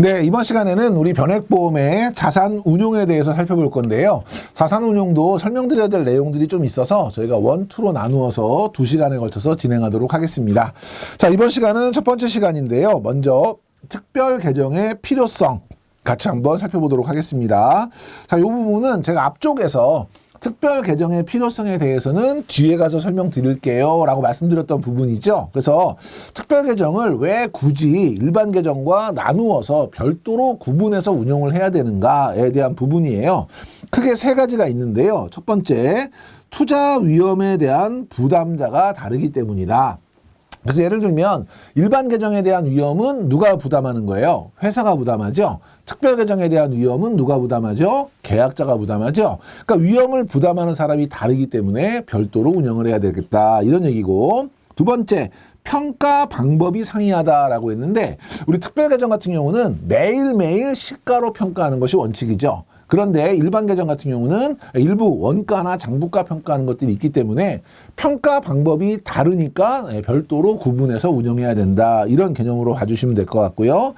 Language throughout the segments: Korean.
네, 이번 시간에는 우리 변액보험의 자산 운용에 대해서 살펴볼 건데요. 자산 운용도 설명드려야 될 내용들이 좀 있어서 저희가 원투로 나누어서 2시간에 걸쳐서 진행하도록 하겠습니다. 자, 이번 시간은 첫 번째 시간인데요. 먼저 특별 계정의 필요성 같이 한번 살펴보도록 하겠습니다. 자, 이 부분은 제가 앞쪽에서 특별 계정의 필요성에 대해서는 뒤에 가서 설명드릴게요 라고 말씀드렸던 부분이죠. 그래서 특별 계정을 왜 굳이 일반 계정과 나누어서 별도로 구분해서 운용을 해야 되는가에 대한 부분이에요. 크게 3가지가 있는데요. 첫 번째, 투자 위험에 대한 부담자가 다르기 때문이다. 그래서 예를 들면 일반 계정에 대한 위험은 누가 부담하는 거예요? 회사가 부담하죠. 특별 계정에 대한 위험은 누가 부담하죠? 계약자가 부담하죠. 그러니까 위험을 부담하는 사람이 다르기 때문에 별도로 운영을 해야 되겠다, 이런 얘기고, 두 번째, 평가 방법이 상이하다라고 했는데 우리 특별 계정 같은 경우는 매일매일 시가로 평가하는 것이 원칙이죠. 그런데 일반 계정 같은 경우는 일부 원가나 장부가 평가하는 것들이 있기 때문에 평가 방법이 다르니까 별도로 구분해서 운영해야 된다, 이런 개념으로 봐주시면 될 것 같고요.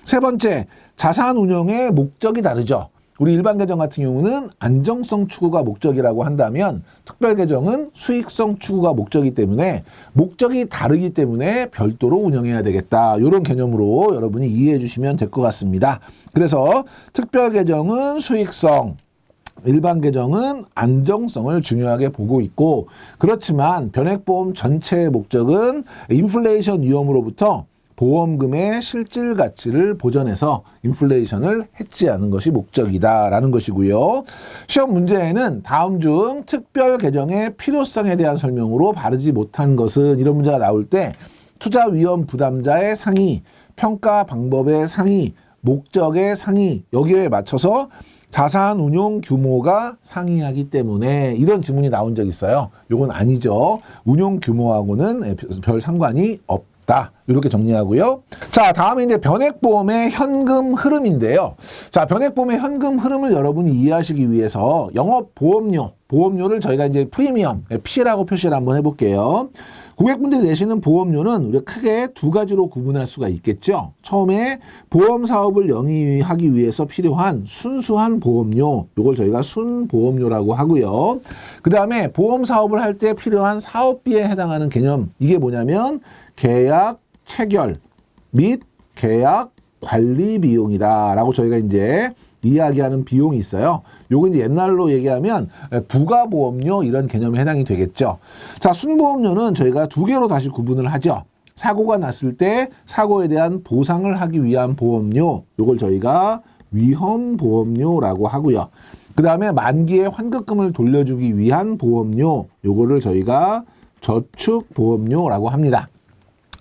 세 번째, 자산 운영의 목적이 다르죠. 우리 일반 계정 같은 경우는 안정성 추구가 목적이라고 한다면 특별 계정은 수익성 추구가 목적이기 때문에 목적이 다르기 때문에 별도로 운영해야 되겠다, 이런 개념으로 여러분이 이해해 주시면 될 것 같습니다. 그래서 특별 계정은 수익성, 일반 계정은 안정성을 중요하게 보고 있고, 그렇지만 변액보험 전체의 목적은 인플레이션 위험으로부터 보험금의 실질 가치를 보전해서 인플레이션을 해치하는 것이 목적이다라는 것이고요. 시험 문제에는 다음 중 특별 계정의 필요성에 대한 설명으로 바르지 못한 것은, 이런 문제가 나올 때 투자 위험 부담자의 상위, 평가 방법의 상위, 목적의 상위, 여기에 맞춰서 자산 운용 규모가 상이하기 때문에, 이런 지문이 나온 적 있어요. 이건 아니죠. 운용 규모하고는 별 상관이 없다, 이렇게 정리하고요. 자, 다음에 이제 변액보험의 현금 흐름인데요. 자, 변액보험의 현금 흐름을 여러분이 이해하시기 위해서 보험료를 저희가 이제 프리미엄, P라고 표시를 한번 해볼게요. 고객분들이 내시는 보험료는 우리가 크게 2가지로 구분할 수가 있겠죠. 처음에 보험 사업을 영위하기 위해서 필요한 순수한 보험료, 이걸 저희가 순보험료라고 하고요. 그 다음에 보험 사업을 할 때 필요한 사업비에 해당하는 개념, 이게 뭐냐면 계약 체결 및 계약 관리 비용이다라고 저희가 이제 이야기하는 비용이 있어요. 요거 이제 옛날로 얘기하면 부가보험료, 이런 개념에 해당이 되겠죠. 자, 순보험료는 저희가 2개로 다시 구분을 하죠. 사고가 났을 때 사고에 대한 보상을 하기 위한 보험료, 요걸 저희가 위험보험료라고 하고요. 그 다음에 만기에 환급금을 돌려주기 위한 보험료, 요거를 저희가 저축보험료라고 합니다.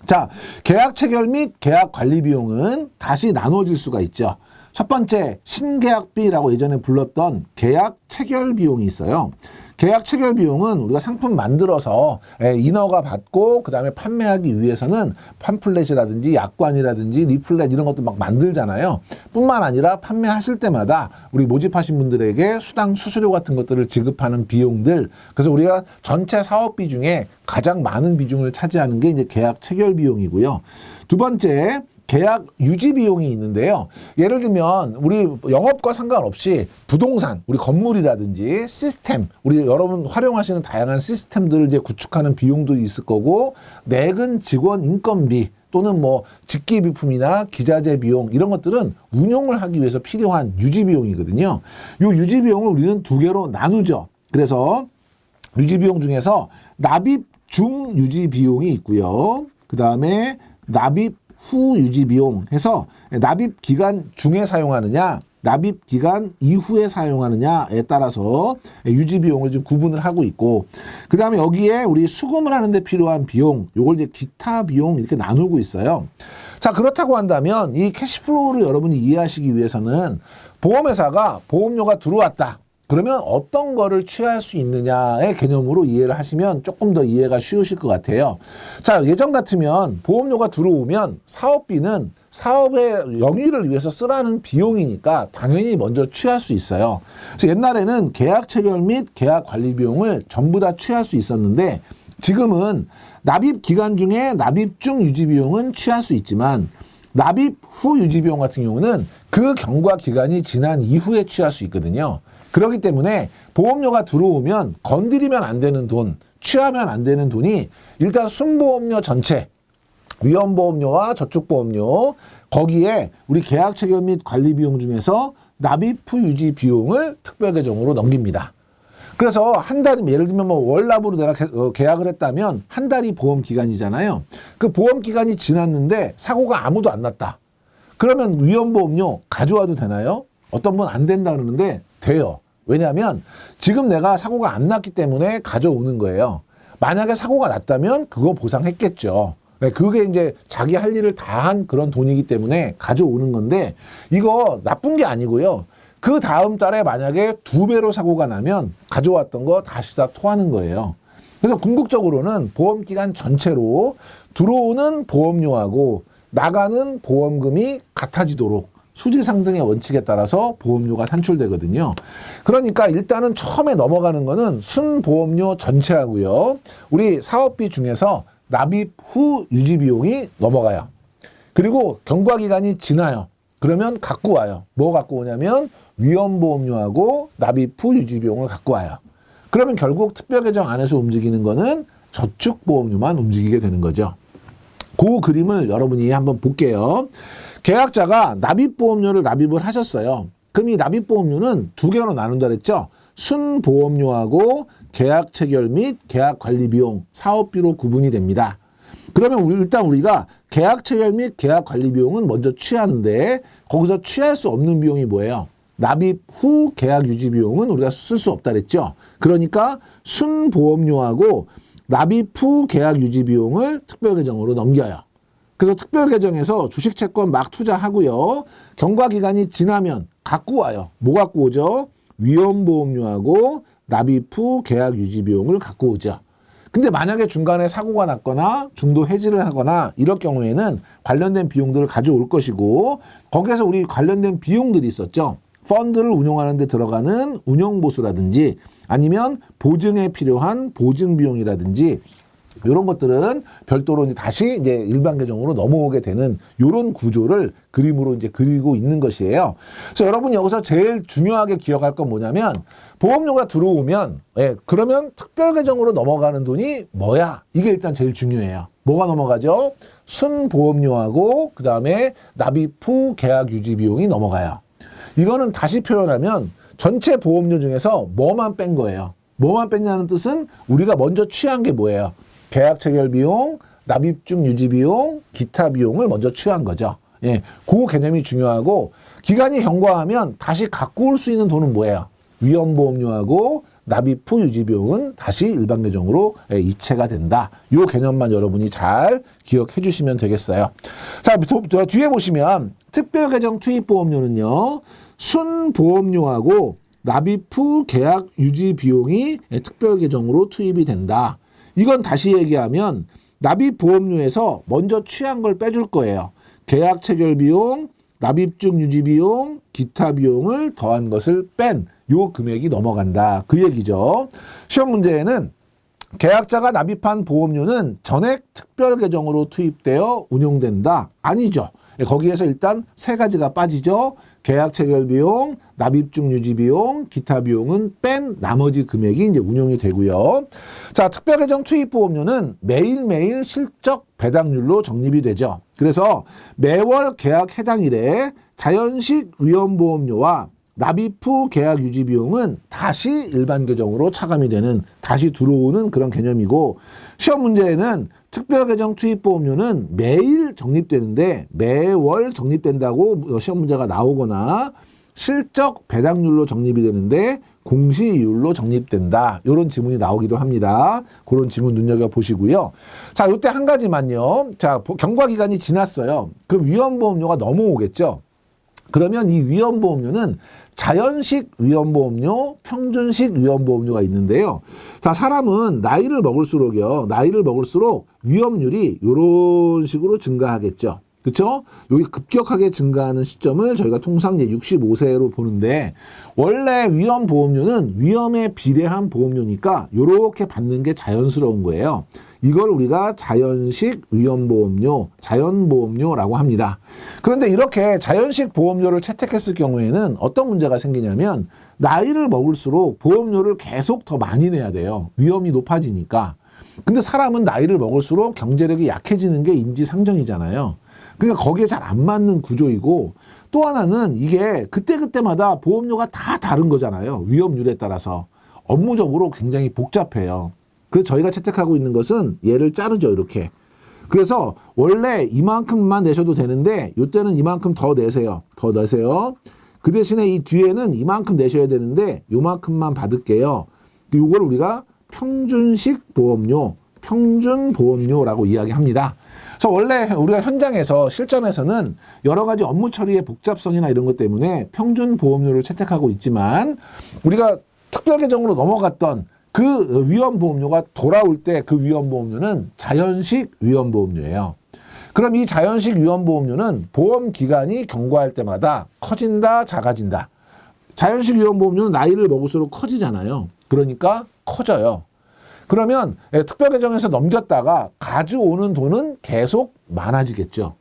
자, 계약 체결 및 계약 관리 비용은 다시 나눠질 수가 있죠. 첫 번째, 신계약비라고 예전에 불렀던 계약 체결 비용이 있어요. 계약 체결 비용은 우리가 상품 만들어서 인허가 받고 그 다음에 판매하기 위해서는 팜플렛이라든지 약관이라든지 리플렛, 이런 것도 막 만들잖아요. 뿐만 아니라 판매하실 때마다 우리 모집하신 분들에게 수당 수수료 같은 것들을 지급하는 비용들, 그래서 우리가 전체 사업비 중에 가장 많은 비중을 차지하는 게 이제 계약 체결 비용이고요. 두 번째, 계약 유지 비용이 있는데요. 예를 들면 우리 영업과 상관없이 부동산, 우리 건물이라든지 시스템, 우리 여러분 활용하시는 다양한 시스템들을 이제 구축하는 비용도 있을 거고, 내근 직원 인건비 또는 뭐 직기 비품이나 기자재 비용, 이런 것들은 운용을 하기 위해서 필요한 유지 비용이거든요. 이 유지 비용을 우리는 2개로 나누죠. 그래서 유지 비용 중에서 납입 중 유지 비용이 있고요. 그 다음에 납입 후 유지 비용 해서 납입 기간 중에 사용하느냐, 납입 기간 이후에 사용하느냐에 따라서 유지 비용을 좀 구분을 하고 있고, 그 다음에 여기에 우리 수금을 하는데 필요한 비용, 요걸 이제 기타 비용, 이렇게 나누고 있어요. 자, 그렇다고 한다면 이 캐시플로우를 여러분이 이해하시기 위해서는 보험회사가 보험료가 들어왔다, 그러면 어떤 거를 취할 수 있느냐의 개념으로 이해를 하시면 조금 더 이해가 쉬우실 것 같아요. 자, 예전 같으면 보험료가 들어오면 사업비는 사업의 영위를 위해서 쓰라는 비용이니까 당연히 먼저 취할 수 있어요. 그래서 옛날에는 계약 체결 및 계약 관리 비용을 전부 다 취할 수 있었는데, 지금은 납입 기간 중에 납입 중 유지 비용은 취할 수 있지만 납입 후 유지비용 같은 경우는 그 경과 기간이 지난 이후에 취할 수 있거든요. 그렇기 때문에 보험료가 들어오면 건드리면 안 되는 돈, 취하면 안 되는 돈이 일단 순보험료 전체, 위험보험료와 저축보험료, 거기에 우리 계약체결 및 관리비용 중에서 납입 후 유지 비용을 특별계정으로 넘깁니다. 그래서 한 달이 예를 들면 뭐 월납으로 내가 계약을 했다면 한 달이 보험 기간이잖아요. 그 보험 기간이 지났는데 사고가 아무도 안 났다. 그러면 위험보험료 가져와도 되나요? 어떤 분 안 된다 그러는데 돼요. 왜냐하면 지금 내가 사고가 안 났기 때문에 가져오는 거예요. 만약에 사고가 났다면 그거 보상했겠죠. 그게 이제 자기 할 일을 다 한 그런 돈이기 때문에 가져오는 건데 이거 나쁜 게 아니고요. 그 다음 달에 만약에 2배로 사고가 나면 가져왔던 거 다시 다 토하는 거예요. 그래서 궁극적으로는 보험기간 전체로 들어오는 보험료하고 나가는 보험금이 같아지도록 수지상등의 원칙에 따라서 보험료가 산출되거든요. 그러니까 일단은 처음에 넘어가는 거는 순보험료 전체하고요. 우리 사업비 중에서 납입 후 유지비용이 넘어가요. 그리고 경과기간이 지나요. 그러면 갖고 와요. 뭐 갖고 오냐면 위험보험료하고 납입 후 유지비용을 갖고 와요. 그러면 결국 특별계정 안에서 움직이는 거는 저축보험료만 움직이게 되는 거죠. 그 그림을 여러분이 한번 볼게요. 계약자가 납입보험료를 납입을 하셨어요. 그럼 이 납입보험료는 2개로 나눈다 그랬죠. 순보험료하고 계약 체결 및 계약 관리 비용, 사업비로 구분이 됩니다. 그러면 일단 우리가 계약 체결 및 계약 관리 비용은 먼저 취하는데 거기서 취할 수 없는 비용이 뭐예요? 납입 후 계약 유지 비용은 우리가 쓸 수 없다 그랬죠. 그러니까 순보험료하고 납입 후 계약 유지 비용을 특별계정으로 넘겨요. 그래서 특별계정에서 주식 채권 막 투자하고요. 경과기간이 지나면 갖고 와요. 뭐 갖고 오죠? 위험보험료하고 납입 후 계약 유지 비용을 갖고 오죠. 근데 만약에 중간에 사고가 났거나 중도 해지를 하거나 이럴 경우에는 관련된 비용들을 가져올 것이고 거기에서 우리 관련된 비용들이 있었죠. 펀드를 운용하는 데 들어가는 운용보수라든지 아니면 보증에 필요한 보증 비용이라든지 이런 것들은 별도로 이제 다시 이제 일반 계정으로 넘어오게 되는 이런 구조를 그림으로 이제 그리고 있는 것이에요. 그래서 여러분이 여기서 제일 중요하게 기억할 건 뭐냐면 보험료가 들어오면 그러면 특별 계정으로 넘어가는 돈이 뭐야? 이게 일단 제일 중요해요. 뭐가 넘어가죠? 순보험료하고 그다음에 납입 후 계약 유지 비용이 넘어가요. 이거는 다시 표현하면 전체 보험료 중에서 뭐만 뺀 거예요. 뭐만 뺐냐는 뜻은 우리가 먼저 취한 게 뭐예요? 계약 체결 비용, 납입 중 유지 비용, 기타 비용을 먼저 취한 거죠. 그 개념이 중요하고 기간이 경과하면 다시 갖고 올 수 있는 돈은 뭐예요? 위험보험료하고 납입 후 유지 비용은 다시 일반 계정으로 이체가 된다. 이 개념만 여러분이 잘 기억해 주시면 되겠어요. 자, 뒤에 보시면 특별계정 투입보험료는요. 순보험료하고 납입 후 계약 유지 비용이 특별계정으로 투입이 된다. 이건 다시 얘기하면 납입 보험료에서 먼저 취한 걸 빼줄 거예요. 계약 체결 비용, 납입 중 유지 비용, 기타 비용을 더한 것을 뺀 요 금액이 넘어간다. 그 얘기죠. 시험 문제에는 계약자가 납입한 보험료는 전액 특별 계정으로 투입되어 운용된다. 아니죠. 거기에서 일단 세 가지가 빠지죠. 계약 체결 비용, 납입 중 유지 비용, 기타 비용은 뺀 나머지 금액이 이제 운용이 되고요. 자, 특별 계정 투입 보험료는 매일매일 실적 배당률로 적립이 되죠. 그래서 매월 계약 해당일에 자연식 위험보험료와 납입 후 계약 유지 비용은 다시 일반 계정으로 차감이 되는 다시 들어오는 그런 개념이고 시험 문제에는 특별계정 투입보험료는 매일 적립되는데 매월 적립된다고 시험 문제가 나오거나 실적 배당률로 적립이 되는데 공시이율로 적립된다. 이런 지문이 나오기도 합니다. 그런 지문 눈여겨보시고요. 자, 이때 한 가지만요. 자, 경과기간이 지났어요. 그럼 위험보험료가 넘어오겠죠. 그러면 이 위험보험료는 자연식 위험보험료, 평균식 위험보험료가 있는데요. 자, 사람은 나이를 먹을수록요. 나이를 먹을수록 위험률이 이런 식으로 증가하겠죠. 그렇죠? 여기 급격하게 증가하는 시점을 저희가 통상 이제 65세로 보는데 원래 위험보험료는 위험에 비례한 보험료니까 이렇게 받는 게 자연스러운 거예요. 이걸 우리가 자연식 위험보험료, 자연보험료라고 합니다. 그런데 이렇게 자연식 보험료를 채택했을 경우에는 어떤 문제가 생기냐면 나이를 먹을수록 보험료를 계속 더 많이 내야 돼요. 위험이 높아지니까. 근데 사람은 나이를 먹을수록 경제력이 약해지는 게 인지상정이잖아요. 그러니까 거기에 잘 안 맞는 구조이고, 또 하나는 이게 그때그때마다 보험료가 다 다른 거잖아요. 위험률에 따라서. 업무적으로 굉장히 복잡해요. 그래서 저희가 채택하고 있는 것은 얘를 자르죠, 이렇게. 그래서 원래 이만큼만 내셔도 되는데 이때는 이만큼 더 내세요. 더 내세요. 그 대신에 이 뒤에는 이만큼 내셔야 되는데 요만큼만 받을게요. 이걸 우리가 평준식 보험료, 평준보험료라고 이야기합니다. 그래서 원래 우리가 현장에서 실전에서는 여러 가지 업무 처리의 복잡성이나 이런 것 때문에 평준보험료를 채택하고 있지만 우리가 특별계정으로 넘어갔던 그 위험보험료가 돌아올 때 그 위험보험료는 자연식 위험보험료예요. 그럼 이 자연식 위험보험료는 보험기간이 경과할 때마다 커진다, 작아진다. 자연식 위험보험료는 나이를 먹을수록 커지잖아요. 그러니까 커져요. 그러면 특별계정에서 넘겼다가 가져오는 돈은 계속 많아지겠죠.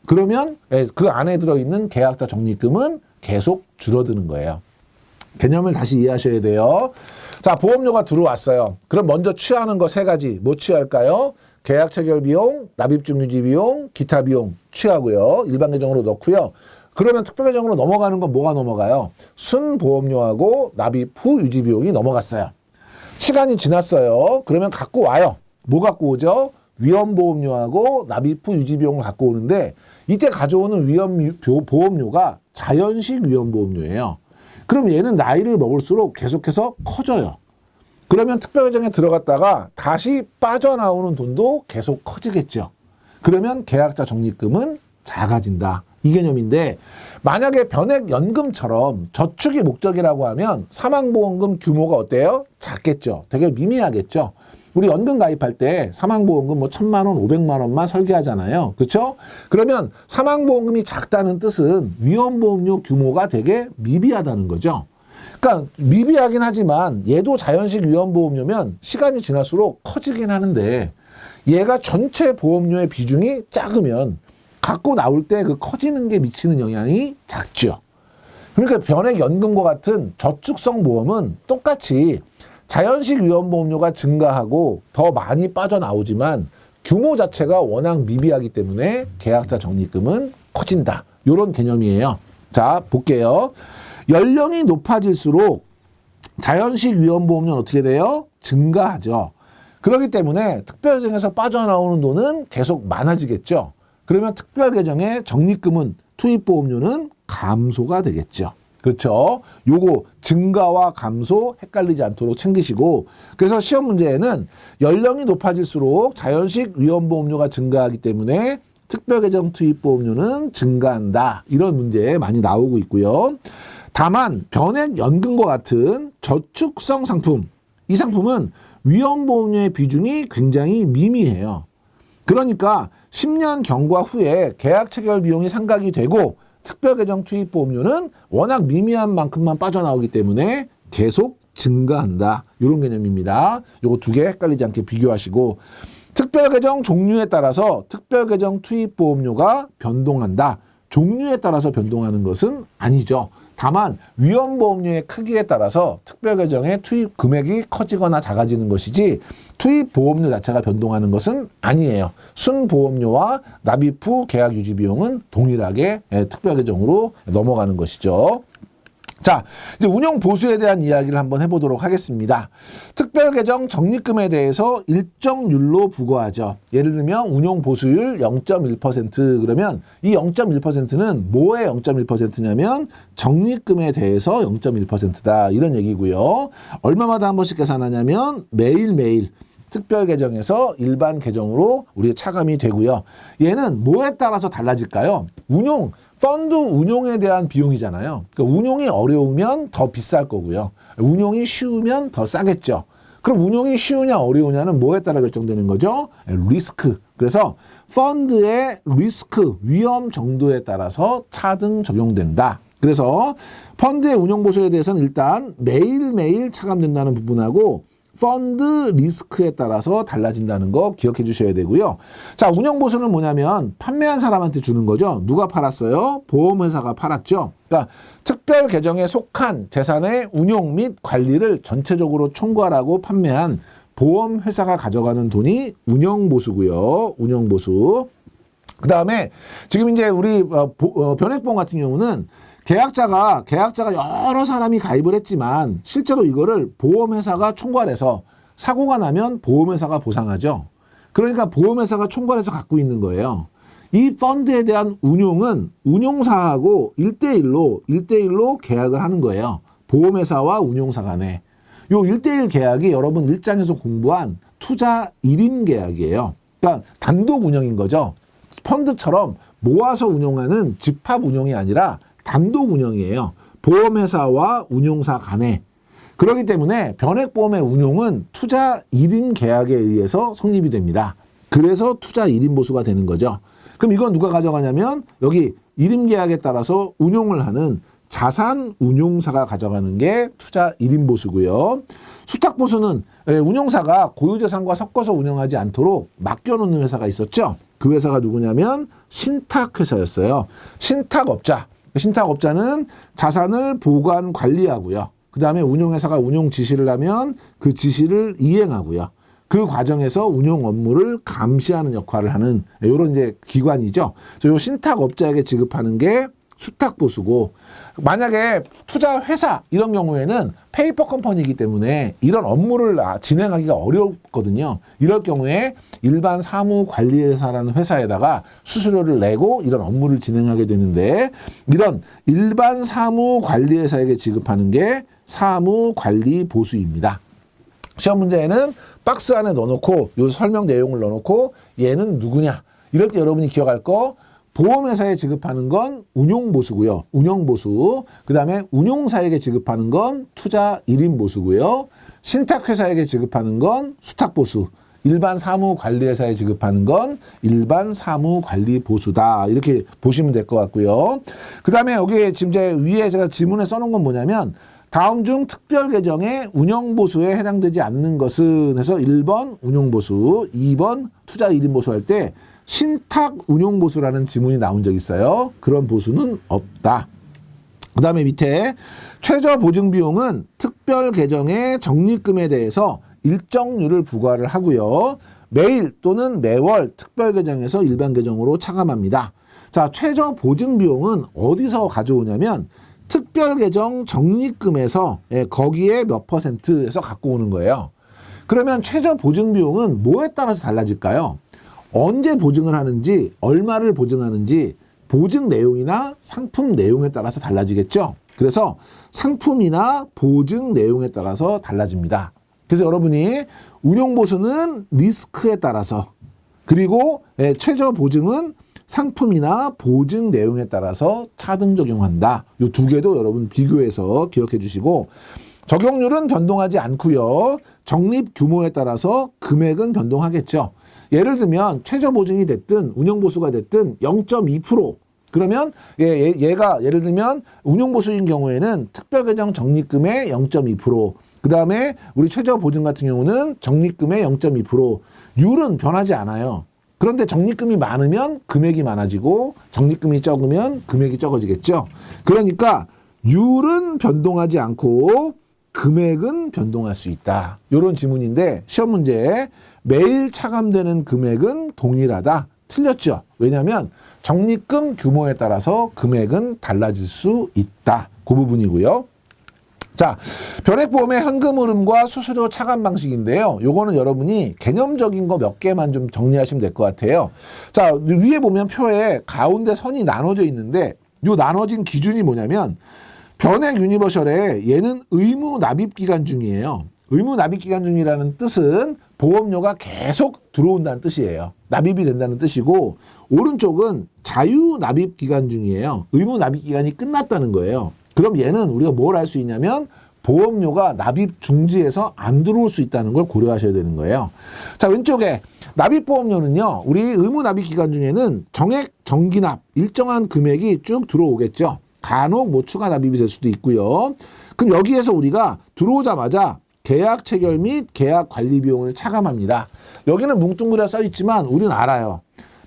그러면 그 안에 들어있는 계약자 적립금은 계속 줄어드는 거예요. 개념을 다시 이해하셔야 돼요. 자, 보험료가 들어왔어요. 그럼 먼저 취하는 거 세 가지. 뭐 취할까요? 계약 체결 비용, 납입 중 유지 비용, 기타 비용 취하고요. 일반 계정으로 넣고요. 그러면 특별 계정으로 넘어가는 건 뭐가 넘어가요? 순보험료하고 납입 후 유지 비용이 넘어갔어요. 시간이 지났어요. 그러면 갖고 와요. 뭐 갖고 오죠? 위험보험료하고 납입 후 유지 비용을 갖고 오는데 이때 가져오는 보험료가 자연식 위험보험료예요. 그럼 얘는 나이를 먹을수록 계속해서 커져요. 그러면 특별계정에 들어갔다가 다시 빠져나오는 돈도 계속 커지겠죠. 그러면 계약자 적립금은 작아진다. 이 개념인데 만약에 변액연금처럼 저축이 목적이라고 하면 사망보험금 규모가 어때요? 작겠죠. 되게 미미하겠죠. 우리 연금 가입할 때 사망보험금 뭐 1,000만 원, 500만 원만 설계하잖아요. 그렇죠? 그러면 사망보험금이 작다는 뜻은 위험보험료 규모가 되게 미비하다는 거죠. 그러니까 미비하긴 하지만 얘도 자연식 위험보험료면 시간이 지날수록 커지긴 하는데 얘가 전체 보험료의 비중이 작으면 갖고 나올 때 그 커지는 게 미치는 영향이 작죠. 그러니까 변액연금과 같은 저축성 보험은 똑같이 자연식 위험보험료가 증가하고 더 많이 빠져나오지만 규모 자체가 워낙 미비하기 때문에 계약자 적립금은 커진다. 이런 개념이에요. 자, 볼게요. 연령이 높아질수록 자연식 위험보험료는 어떻게 돼요? 증가하죠. 그렇기 때문에 특별계정에서 빠져나오는 돈은 계속 많아지겠죠. 그러면 특별계정의 적립금은 투입보험료는 감소가 되겠죠. 그렇죠. 요거 증가와 감소 헷갈리지 않도록 챙기시고 그래서 시험 문제에는 연령이 높아질수록 자연식 위험보험료가 증가하기 때문에 특별계정 투입보험료는 증가한다. 이런 문제 많이 나오고 있고요. 다만 변액연금과 같은 저축성 상품, 이 상품은 위험보험료의 비중이 굉장히 미미해요. 그러니까 10년 경과 후에 계약 체결 비용이 상각이 되고 특별계정 투입보험료는 워낙 미미한 만큼만 빠져나오기 때문에 계속 증가한다. 이런 개념입니다. 요거 두 개 헷갈리지 않게 비교하시고 특별계정 종류에 따라서 특별계정 투입보험료가 변동한다. 종류에 따라서 변동하는 것은 아니죠. 다만 위험보험료의 크기에 따라서 특별계정의 투입 금액이 커지거나 작아지는 것이지 투입보험료 자체가 변동하는 것은 아니에요. 순보험료와 납입 후 계약 유지 비용은 동일하게 특별계정으로 넘어가는 것이죠. 자, 이제 운용 보수에 대한 이야기를 한번 해보도록 하겠습니다. 특별계정 적립금에 대해서 일정률로 부과하죠. 예를 들면 운용 보수율 0.1% 그러면 이 0.1%는 뭐의 0.1%냐면 적립금에 대해서 0.1%다 이런 얘기고요. 얼마마다 한 번씩 계산하냐면 매일매일 특별계정에서 일반 계정으로 우리가 차감이 되고요. 얘는 뭐에 따라서 달라질까요? 펀드 운용에 대한 비용이잖아요. 그러니까 운용이 어려우면 더 비쌀 거고요. 운용이 쉬우면 더 싸겠죠. 그럼 운용이 쉬우냐 어려우냐는 뭐에 따라 결정되는 거죠? 리스크. 그래서 펀드의 리스크, 위험 정도에 따라서 차등 적용된다. 그래서 펀드의 운용 보수에 대해서는 일단 매일매일 차감된다는 부분하고 펀드 리스크에 따라서 달라진다는 거 기억해 주셔야 되고요. 자, 운영보수는 뭐냐면 판매한 사람한테 주는 거죠. 누가 팔았어요? 보험회사가 팔았죠. 그러니까 특별 계정에 속한 재산의 운용 및 관리를 전체적으로 총괄하고 판매한 보험회사가 가져가는 돈이 운영보수고요. 운영보수. 그 다음에 지금 이제 우리 변액보험 같은 경우는 계약자가 여러 사람이 가입을 했지만 실제로 이거를 보험회사가 총괄해서 사고가 나면 보험회사가 보상하죠. 그러니까 보험회사가 총괄해서 갖고 있는 거예요. 이 펀드에 대한 운용은 운용사하고 1대1로 계약을 하는 거예요. 보험회사와 운용사 간에. 요 1대1 계약이 여러분 1장에서 공부한 투자 1인 계약이에요. 그러니까 단독 운영인 거죠. 펀드처럼 모아서 운용하는 집합 운용이 아니라 단독 운영이에요. 보험회사와 운용사 간에. 그렇기 때문에 변액보험의 운용은 투자 1인 계약에 의해서 성립이 됩니다. 그래서 투자 1인 보수가 되는 거죠. 그럼 이건 누가 가져가냐면 여기 1인 계약에 따라서 운용을 하는 자산 운용사가 가져가는 게 투자 1인 보수고요. 수탁 보수는 운용사가 고유재산과 섞어서 운영하지 않도록 맡겨놓는 회사가 있었죠. 그 회사가 누구냐면 신탁회사였어요. 신탁업자는 자산을 보관 관리하고요. 그 다음에 운용회사가 운용 지시를 하면 그 지시를 이행하고요. 그 과정에서 운용 업무를 감시하는 역할을 하는 이런 이제 기관이죠. 그래서 요 신탁업자에게 지급하는 게 수탁보수고, 만약에 투자회사 이런 경우에는 페이퍼 컴퍼니이기 때문에 이런 업무를 진행하기가 어렵거든요. 이럴 경우에 일반 사무관리회사라는 회사에다가 수수료를 내고 이런 업무를 진행하게 되는데, 이런 일반 사무관리회사에게 지급하는 게 사무관리보수입니다. 시험 문제에는 박스 안에 넣어놓고 요 설명 내용을 넣어놓고 얘는 누구냐, 이럴 때 여러분이 기억할 거, 보험회사에 지급하는 건 운용보수고요. 운영보수. 그 다음에 운용사에게 지급하는 건 투자 1인 보수고요. 신탁회사에게 지급하는 건 수탁보수. 일반 사무관리회사에 지급하는 건 일반 사무관리보수다. 이렇게 보시면 될 것 같고요. 그 다음에 여기 지금 이제 위에 제가 지문에 써놓은 건 뭐냐면, 다음 중 특별계정의 운영보수에 해당되지 않는 것은 해서 1번 운용보수, 2번 투자 1인 보수 할 때 신탁 운용보수라는 지문이 나온 적 있어요. 그런 보수는 없다. 그 다음에 밑에 최저보증비용은 특별계정의 적립금에 대해서 일정률을 부과를 하고요. 매일 또는 매월 특별계정에서 일반계정으로 차감합니다. 자, 최저보증비용은 어디서 가져오냐면 특별계정 적립금에서 거기에 몇 %에서 갖고 오는 거예요. 그러면 최저보증비용은 뭐에 따라서 달라질까요? 언제 보증을 하는지, 얼마를 보증하는지, 보증 내용이나 상품 내용에 따라서 달라지겠죠. 그래서 상품이나 보증 내용에 따라서 달라집니다. 그래서 여러분이 운용보수는 리스크에 따라서, 그리고 최저 보증은 상품이나 보증 내용에 따라서 차등 적용한다. 이 두 개도 여러분 비교해서 기억해 주시고, 적용률은 변동하지 않고요. 적립 규모에 따라서 금액은 변동하겠죠. 예를 들면 최저 보증이 됐든 운용보수가 됐든 0.2%, 그러면 얘가 예를 들면 운용보수인 경우에는 특별계정 적립금의 0.2%, 그 다음에 우리 최저 보증 같은 경우는 적립금의 0.2%, 율은 변하지 않아요. 그런데 적립금이 많으면 금액이 많아지고 적립금이 적으면 금액이 적어지겠죠. 그러니까 율은 변동하지 않고 금액은 변동할 수 있다. 이런 지문인데 시험 문제에 매일 차감되는 금액은 동일하다. 틀렸죠. 왜냐하면 적립금 규모에 따라서 금액은 달라질 수 있다. 그 부분이고요. 자, 변액보험의 현금 흐름과 수수료 차감 방식인데요. 요거는 여러분이 개념적인 거 몇 개만 좀 정리하시면 될 것 같아요. 자, 위에 보면 표에 가운데 선이 나눠져 있는데 요 나눠진 기준이 뭐냐면, 변액 유니버셜에 얘는 의무 납입 기간 중이에요. 의무 납입 기간 중이라는 뜻은 보험료가 계속 들어온다는 뜻이에요. 납입이 된다는 뜻이고, 오른쪽은 자유 납입 기간 중이에요. 의무 납입 기간이 끝났다는 거예요. 그럼 얘는 우리가 뭘 할 수 있냐면 보험료가 납입 중지에서 안 들어올 수 있다는 걸 고려하셔야 되는 거예요. 자, 왼쪽에 납입보험료는요, 우리 의무 납입 기간 중에는 정액 정기납 일정한 금액이 쭉 들어오겠죠. 간혹 뭐 추가 납입이 될 수도 있고요. 그럼 여기에서 우리가 들어오자마자 계약 체결 및 계약 관리 비용을 차감합니다. 여기는 뭉뚱그려 써 있지만 우리는 알아요.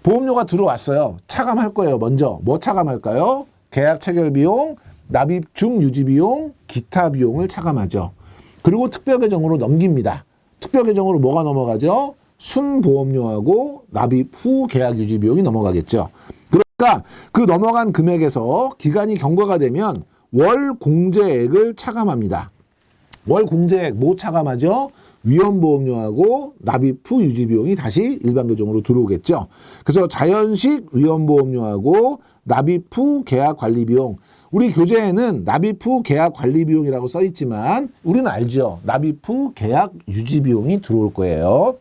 보험료가 들어왔어요. 차감할 거예요. 먼저 뭐 차감할까요? 계약 체결 비용, 납입 중 유지 비용, 기타 비용을 차감하죠. 그리고 특별 계정으로 넘깁니다. 특별 계정으로 뭐가 넘어가죠? 순보험료하고 납입 후 계약 유지 비용이 넘어가겠죠. 그러니까 그 넘어간 금액에서 기간이 경과가 되면 월 공제액을 차감합니다. 월 공제액 뭐 차감하죠? 위험보험료하고 납입 후 유지 비용이 다시 일반 계정으로 들어오겠죠. 그래서 자연식 위험보험료하고 납입 후 계약 관리 비용. 우리 교재에는 납입 후 계약 관리 비용이라고 써 있지만 우리는 알죠. 납입 후 계약 유지 비용이 들어올 거예요.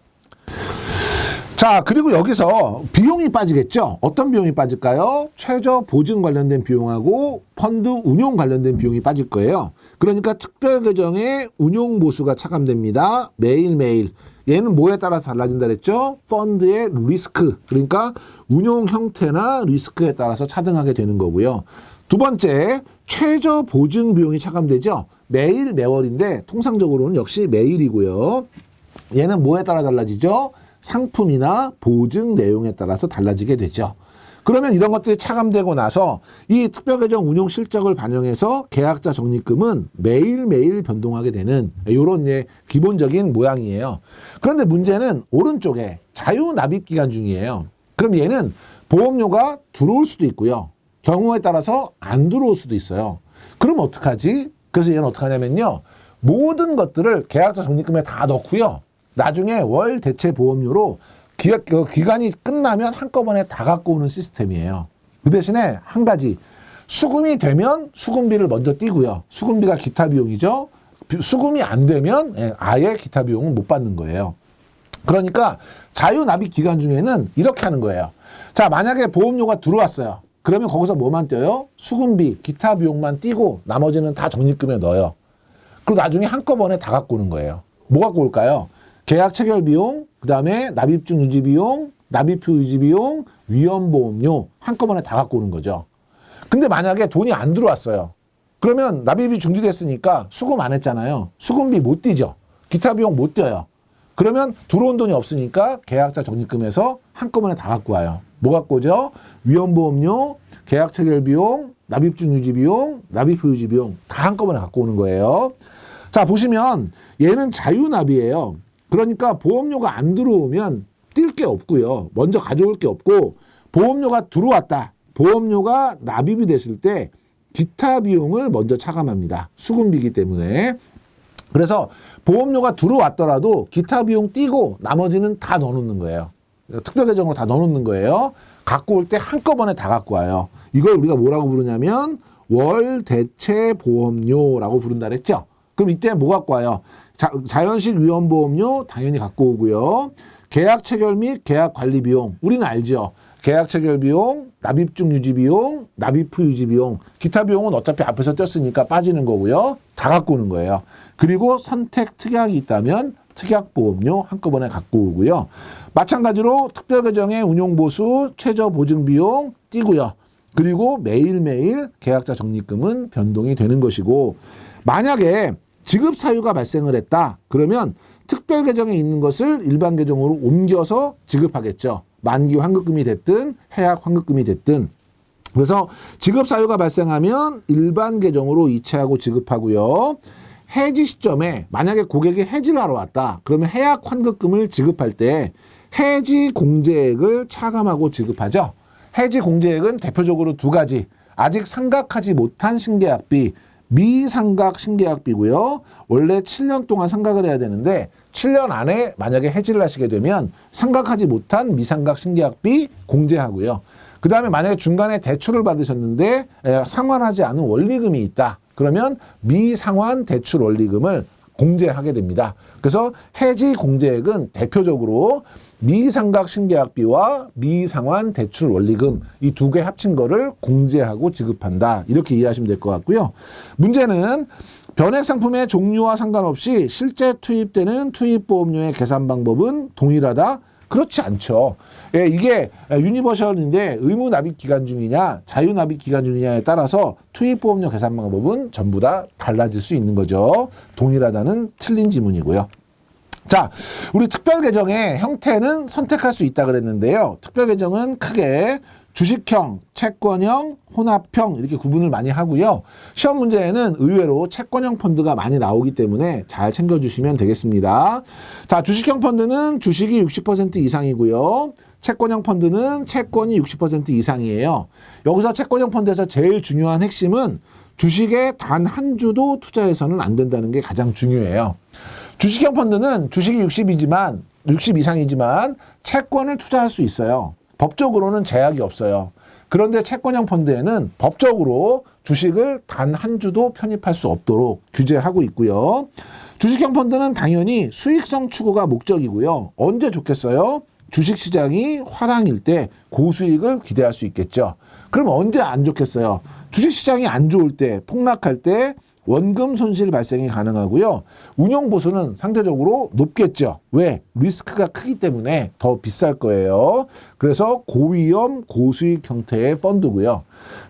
자, 그리고 여기서 비용이 빠지겠죠. 어떤 비용이 빠질까요? 최저 보증 관련된 비용하고 펀드 운용 관련된 비용이 빠질 거예요. 그러니까 특별 계정의 운용 보수가 차감됩니다. 매일매일. 얘는 뭐에 따라서 달라진다 그랬죠? 펀드의 리스크. 그러니까 운용 형태나 리스크에 따라서 차등하게 되는 거고요. 두 번째, 최저 보증 비용이 차감되죠. 매일 매월인데 통상적으로는 역시 매일이고요. 얘는 뭐에 따라 달라지죠? 상품이나 보증 내용에 따라서 달라지게 되죠. 그러면 이런 것들이 차감되고 나서 이 특별계정 운용 실적을 반영해서 계약자 적립금은 매일매일 변동하게 되는 이런 기본적인 모양이에요. 그런데 문제는 오른쪽에 자유납입기간 중이에요. 그럼 얘는 보험료가 들어올 수도 있고요. 경우에 따라서 안 들어올 수도 있어요. 그럼 어떡하지? 그래서 얘는 어떻게 하냐면요. 모든 것들을 계약자 적립금에 다 넣고요. 나중에 월 대체 보험료로 기간이 끝나면 한꺼번에 다 갖고 오는 시스템이에요. 그 대신에 한 가지, 수금이 되면 수금비를 먼저 띄고요. 수금비가 기타 비용이죠. 수금이 안 되면 아예 기타 비용은 못 받는 거예요. 그러니까 자유납입 기간 중에는 이렇게 하는 거예요. 자, 만약에 보험료가 들어왔어요. 그러면 거기서 뭐만 떼요? 수금비, 기타 비용만 띄고 나머지는 다 적립금에 넣어요. 그리고 나중에 한꺼번에 다 갖고 오는 거예요. 뭐 갖고 올까요? 계약 체결 비용, 그 다음에 납입 중 유지 비용, 납입 후 유지 비용, 위험보험료 한꺼번에 다 갖고 오는 거죠. 근데 만약에 돈이 안 들어왔어요. 그러면 납입이 중지됐으니까 수금 안 했잖아요. 수금비 못 띄죠. 기타 비용 못 띄어요. 그러면 들어온 돈이 없으니까 계약자 적립금에서 한꺼번에 다 갖고 와요. 뭐 갖고 오죠? 위험보험료, 계약 체결 비용, 납입 중 유지 비용, 납입 후 유지 비용 다 한꺼번에 갖고 오는 거예요. 자, 보시면 얘는 자유납이에요. 그러니까 보험료가 안 들어오면 뛸 게 없고요. 먼저 가져올 게 없고 보험료가 들어왔다. 보험료가 납입이 됐을 때 기타 비용을 먼저 차감합니다. 수금비이기 때문에. 그래서 보험료가 들어왔더라도 기타 비용 띄고 나머지는 다 넣어놓는 거예요. 특별계정으로 다 넣어놓는 거예요. 갖고 올 때 한꺼번에 다 갖고 와요. 이걸 우리가 뭐라고 부르냐면 월 대체 보험료라고 부른다 그랬죠. 그럼 이때 뭐 갖고 와요? 자연식 위험보험료 당연히 갖고 오고요. 계약 체결 및 계약 관리 비용 우리는 알죠. 계약 체결 비용, 납입 중 유지 비용, 납입 후 유지 비용, 기타 비용은 어차피 앞에서 떼었으니까 빠지는 거고요. 다 갖고 오는 거예요. 그리고 선택 특약이 있다면 특약보험료 한꺼번에 갖고 오고요. 마찬가지로 특별계정의 운용보수, 최저보증비용 띄고요. 그리고 매일매일 계약자 적립금은 변동이 되는 것이고 만약에 지급 사유가 발생을 했다. 그러면 특별 계정에 있는 것을 일반 계정으로 옮겨서 지급하겠죠. 만기 환급금이 됐든 해약 환급금이 됐든. 그래서 지급 사유가 발생하면 일반 계정으로 이체하고 지급하고요. 해지 시점에 만약에 고객이 해지를 하러 왔다. 그러면 해약 환급금을 지급할 때 해지 공제액을 차감하고 지급하죠. 해지 공제액은 대표적으로 두 가지. 아직 상각하지 못한 신계약비, 미상각 신계약비고요. 원래 7년 동안 상각을 해야 되는데 7년 안에 만약에 해지를 하시게 되면 상각하지 못한 미상각 신계약비 공제하고요. 그 다음에 만약에 중간에 대출을 받으셨는데 상환하지 않은 원리금이 있다. 그러면 미상환 대출 원리금을 공제하게 됩니다. 그래서 해지 공제액은 대표적으로 미상각 신계약비와 미상환 대출 원리금 이 두 개 합친 거를 공제하고 지급한다. 이렇게 이해하시면 될 것 같고요. 문제는 변액 상품의 종류와 상관없이 실제 투입되는 투입보험료의 계산 방법은 동일하다. 그렇지 않죠. 예, 이게 유니버셜인데 의무 납입 기간 중이냐 자유 납입 기간 중이냐에 따라서 투입 보험료 계산 방법은 전부 다 달라질 수 있는 거죠. 동일하다는 틀린 지문이고요. 자, 우리 특별 계정의 형태는 선택할 수 있다 그랬는데요. 특별 계정은 크게 주식형, 채권형, 혼합형 이렇게 구분을 많이 하고요. 시험 문제에는 의외로 채권형 펀드가 많이 나오기 때문에 잘 챙겨주시면 되겠습니다. 자, 주식형 펀드는 주식이 60% 이상이고요. 채권형 펀드는 채권이 60% 이상이에요. 여기서 채권형 펀드에서 제일 중요한 핵심은 주식에 단 한 주도 투자해서는 안 된다는 게 가장 중요해요. 주식형 펀드는 주식이 60 이상이지만 채권을 투자할 수 있어요. 법적으로는 제약이 없어요. 그런데 채권형 펀드에는 법적으로 주식을 단 한 주도 편입할 수 없도록 규제하고 있고요. 주식형 펀드는 당연히 수익성 추구가 목적이고요. 언제 좋겠어요? 주식시장이 화랑일 때 고수익을 기대할 수 있겠죠. 그럼 언제 안 좋겠어요? 주식시장이 안 좋을 때, 폭락할 때 원금 손실 발생이 가능하고요. 운용 보수는 상대적으로 높겠죠. 왜? 리스크가 크기 때문에 더 비쌀 거예요. 그래서 고위험, 고수익 형태의 펀드고요.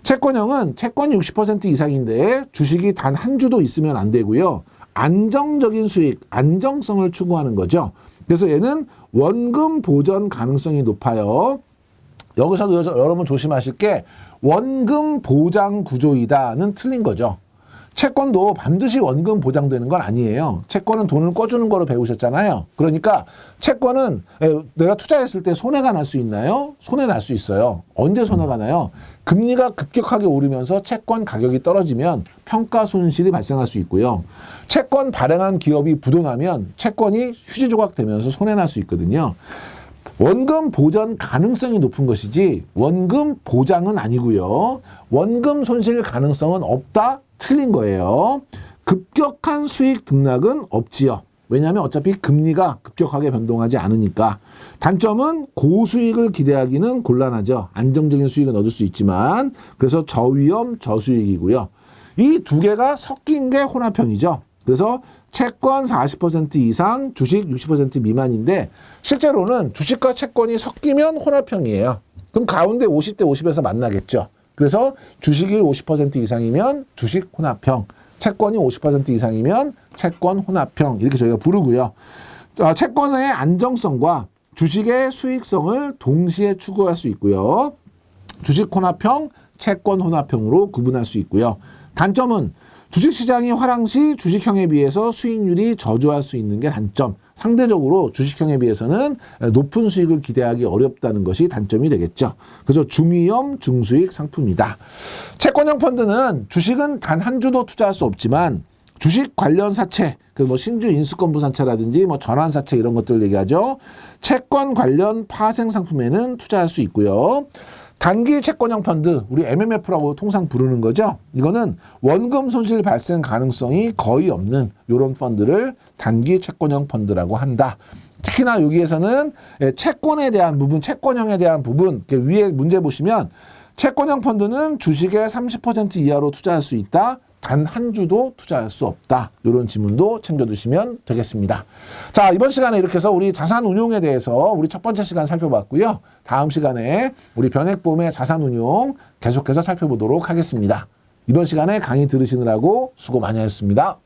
채권형은 채권이 60% 이상인데 주식이 단 한 주도 있으면 안 되고요. 안정적인 수익, 안정성을 추구하는 거죠. 그래서 얘는 원금 보전 가능성이 높아요. 여기서도 여러분 조심하실 게 원금 보장 구조이다는 틀린 거죠. 채권도 반드시 원금 보장되는 건 아니에요. 채권은 돈을 꿔주는 거로 배우셨잖아요. 그러니까 채권은 내가 투자했을 때 손해가 날 수 있나요? 손해 날 수 있어요. 언제 손해가 나요? 금리가 급격하게 오르면서 채권 가격이 떨어지면 평가 손실이 발생할 수 있고요. 채권 발행한 기업이 부도나면 채권이 휴지 조각되면서 손해 날 수 있거든요. 원금 보전 가능성이 높은 것이지 원금 보장은 아니고요. 원금 손실 가능성은 없다? 틀린 거예요. 급격한 수익 등락은 없지요. 왜냐하면 어차피 금리가 급격하게 변동하지 않으니까. 단점은 고수익을 기대하기는 곤란하죠. 안정적인 수익은 얻을 수 있지만 그래서 저위험 저수익이고요. 이 두 개가 섞인 게 혼합형이죠. 그래서 채권 40% 이상, 주식 60% 미만인데 실제로는 주식과 채권이 섞이면 혼합형이에요. 그럼 가운데 50대 50에서 만나겠죠. 그래서 주식이 50% 이상이면 주식 혼합형, 채권이 50% 이상이면 채권 혼합형 이렇게 저희가 부르고요. 채권의 안정성과 주식의 수익성을 동시에 추구할 수 있고요. 주식 혼합형, 채권 혼합형으로 구분할 수 있고요. 단점은 주식시장이 화랑 시 주식형에 비해서 수익률이 저조할 수 있는 게 단점. 상대적으로 주식형에 비해서는 높은 수익을 기대하기 어렵다는 것이 단점이 되겠죠. 그래서 중위험, 중수익 상품이다. 채권형 펀드는 주식은 단 한 주도 투자할 수 없지만 주식 관련 사채, 신주 인수권부산채라든지 전환사채 이런 것들 얘기하죠. 채권 관련 파생 상품에는 투자할 수 있고요. 단기 채권형 펀드, 우리 MMF라고 통상 부르는 거죠. 이거는 원금 손실 발생 가능성이 거의 없는 이런 펀드를 단기 채권형 펀드라고 한다. 특히나 여기에서는 채권에 대한 부분, 채권형에 대한 부분, 위에 문제 보시면 채권형 펀드는 주식의 30% 이하로 투자할 수 있다. 단 한 주도 투자할 수 없다. 이런 지문도 챙겨두시면 되겠습니다. 자, 이번 시간에 이렇게 해서 우리 자산 운용에 대해서 우리 첫 번째 시간 살펴봤고요. 다음 시간에 우리 변액보험의 자산 운용 계속해서 살펴보도록 하겠습니다. 이번 시간에 강의 들으시느라고 수고 많이 하셨습니다.